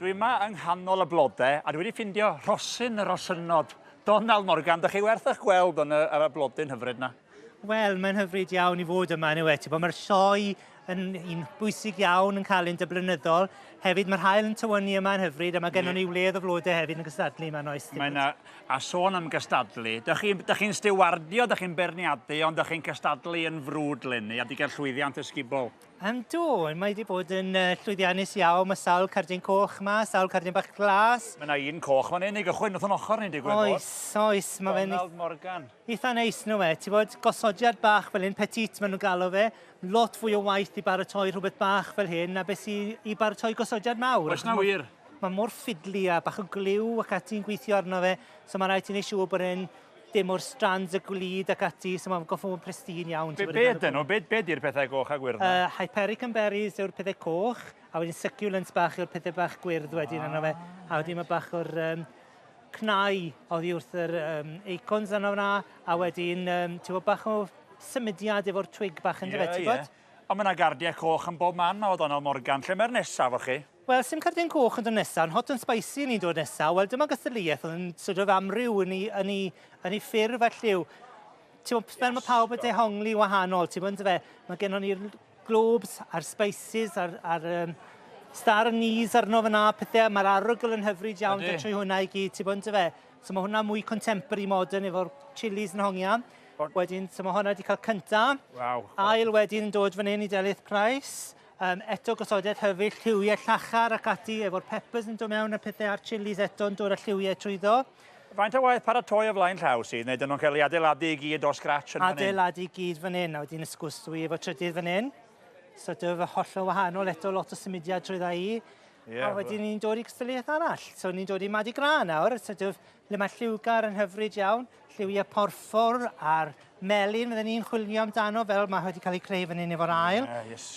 Dwi yma yng nghanol y blodau, a dwi wedi ffindio rosyn y rosynod. Donald Morgan, ydych chi werth eich gweld ar y blodyn hyfryd na? Wel, mae'n hyfryd iawn i fod yma yn y wedi, bod mae'r sioe yn un bwysig iawn yn cael ein dyblynyddol. Hefyd mae'r haul yn tywynnu yma yn hyfryd, a mae gennym ni wledd o flodau hefyd yn gystadlu yma yn oes. A sôn am gystadlu, dych chi'n stiwardio, dych chi'n berniadu, ond dych chi'n gystadlu yn frwd leni a di gael llwyddiant ysgubol. Do, mae wedi bod yn llwyddiannus iawn, mae sawl cardyn coch yma, sawl cardyn bach glas. Mae yna un coch fan hyn i gychwyn wrth yn ochr ni'n digwydd bod. Oes, mae fe'n... Donald Morgan. Eitha neis nhw fe, ti'n bod gosodiad bach fel hyn, petit maen nhw'n galw fe, lot fwy o waith i baratoi rhywbeth bach fel hyn, a beth i baratoi gosodiad mawr. Oes na wir? Mae mor ffidlu a bach o gliw ac ati'n gweithio arno fe, so mae rhaid ti'n ei siŵr bod e'n dim o'r strands y gwlyd ac ati, so mae'n goffo yn pristine iawn. Be ydyn nhw? Be di'r pethau coch a gwyrdd? Hypericum berries yw'r pethau coch, a wedyn succulents bach yw'r pethau bach gwyrdd wedyn yno fe, a wedyn mae bach o'r cnau oddi wrth yr acorns yno fyna, a wedyn ti'n bod bach o symudiad efo'r twig bach yn dyfod, ti'n bod? Ond mae yna gardiau coch yn bob man o Donald Morgan. Lle mae'r nesaf o chi? Wel, sy'n cardyn coch yn dod nesaf, yn hot and spicy ni'n dod nesaf. Wel, dyma gystadleuaeth yn sort of amryw yn ei ffurf a lliw. Fel mae pawb yn dehongli wahanol, ti'n bod yn fe? Mae gennym ni'r globes a'r spices a'r star anise arno fyna pethau. Mae'r arogl yn hyfryd iawn trwy hwnna i gyd, ti'n bod yn fe? So mae hwnna mwy contemporary modern efo'r chilies yn hongia. Wedyn, so mae hwnna wedi cael cynta. Ail wedyn yn dod fan hyn i Delyth Price. Eto gosodiad hyfryd, lliwiau llachar ac ati efo'r peppers yn dod mewn a pethau a'r chilies eto yn dod â lliwiau trwyddo. Faint o waith paratoi o flaen llaw sydd, neu dyn nhw'n cael ei adeiladu i gyd o scratch yn fan hyn? Adeiladu i gyd fan hyn, a wedyn ysgwstwi efo trydydd fan hyn. So dyf y holl o wahanol, eto lot o symudiad trwydda i. A wedyn ni'n dod i gystadleuaeth arall. So ni'n dod i Madi Gra nawr, so dyf le mae lliwgar yn hyfryd iawn, lliwiau porffor a'r melyn, fydden ni'n chwilio amdano fel mae wedi cael ei creu fan hyn efo'r ail.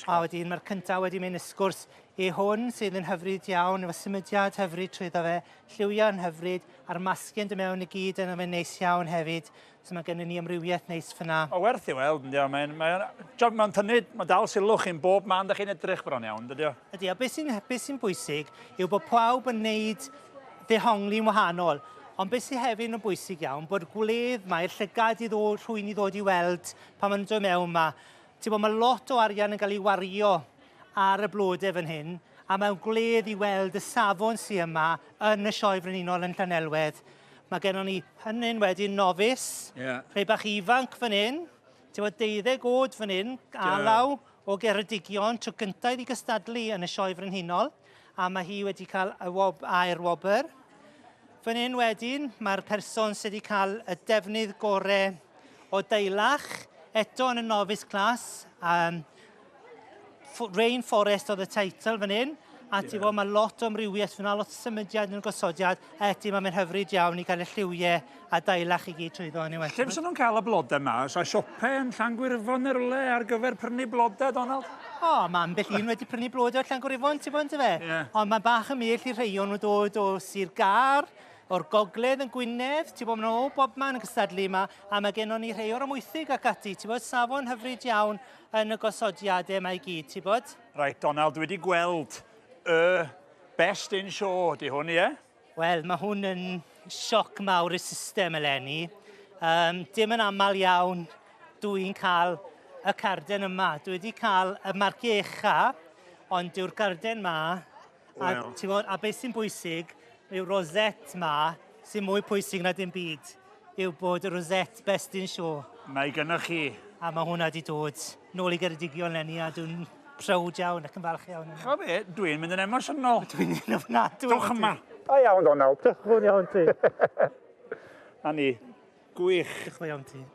A wedyn mae'r cyntaf wedi mynd ysgwrs i hwn sydd yn hyfryd iawn, efo symudiad hyfryd trwyddo fe, lliwiau yn hyfryd, a'r masgiau'n dod mewn i gyd yn efo'n neis iawn hefyd. So mae gennym ni amrywiaeth neis fyna. O werth i weld, ynddi o. Mae'n tynnu, mae dal sylwch chi'n bob man da chi'n edrych bron iawn, dydi o? Ydy, a beth sy'n bwysig yw bod pawb yn neud ddehongli'n wahanol. Ond beth sy'n hefyd yn bwysig iawn, bod gwledd mae'r llygad rhywun i ddod i weld pan maen nhw'n dod mewn yma. Ti'n bod, mae lot o arian yn cael ei wario ar y blodau fan hyn, a mae'n gwledd i weld y safon sy'n yma yn y sioe frenhinol yn Llanelwedd. Mae gennym ni hynny'n wedyn nofis, rhai bach ifanc fan hyn, ti'n bod 12 oed fan hyn, alaw o Geredigion, tro gyntaf i gystadlu yn y sioe frenhinol, a mae hi wedi cael air wobr. Fan hyn wedyn, mae'r person sydd wedi cael y defnydd gorau o deilach, eto yn y novice class, Rainforest oedd y teitl fan hyn, a ti'n bod mae lot o amrywiaeth fyna, lot o symudiad yn gosodiad, eti mae'n hyfryd iawn i gael y lliwiau a deilach i gyd trwyddo yn ei wedyn. Lle fysa nhw'n cael y blodau yma? Oes siopau yn Llangwirfon neu rwle ar gyfer prynu blodau, Donald? Mae ambell un wedi prynu blodau o Llangwirfon, ti'n bod yn fe? Ond mae bach yn mell i rhai o'n nhw dod o Sir Gar, o'r gogledd yn Gwynedd, ti'n bod nhw o bob man yn gystadlu yma, a mae gennym ni rhai o'r amwythig ac ati, ti'n bod safon hyfryd iawn yn y gosodiadau yma i gyd, ti'n bod? Reit, Donald, dwi wedi gweld y best in show, di hwn, ie? Wel, mae hwn yn sioc mawr y system eleni. Dim yn aml iawn dwi'n cael y carden yma. Dwi wedi cael y margecha, ond dyw'r carden yma, a beth sy'n bwysig, yw'r roset yma, sy'n mwy pwysig na dim byd, yw bod y roset best in show. Mae gynnwch chi. A mae hwnna wedi dod nôl i Geredigion leni, a dwi'n prowd iawn ac yn falch iawn. Chwa be, dwi'n mynd yn emosiynol. Dwi'n un ofnadwy. Dwch yma. O iawn, Donald. Diolch iawn ti. Na ni, gwych. Diolch iawn ti.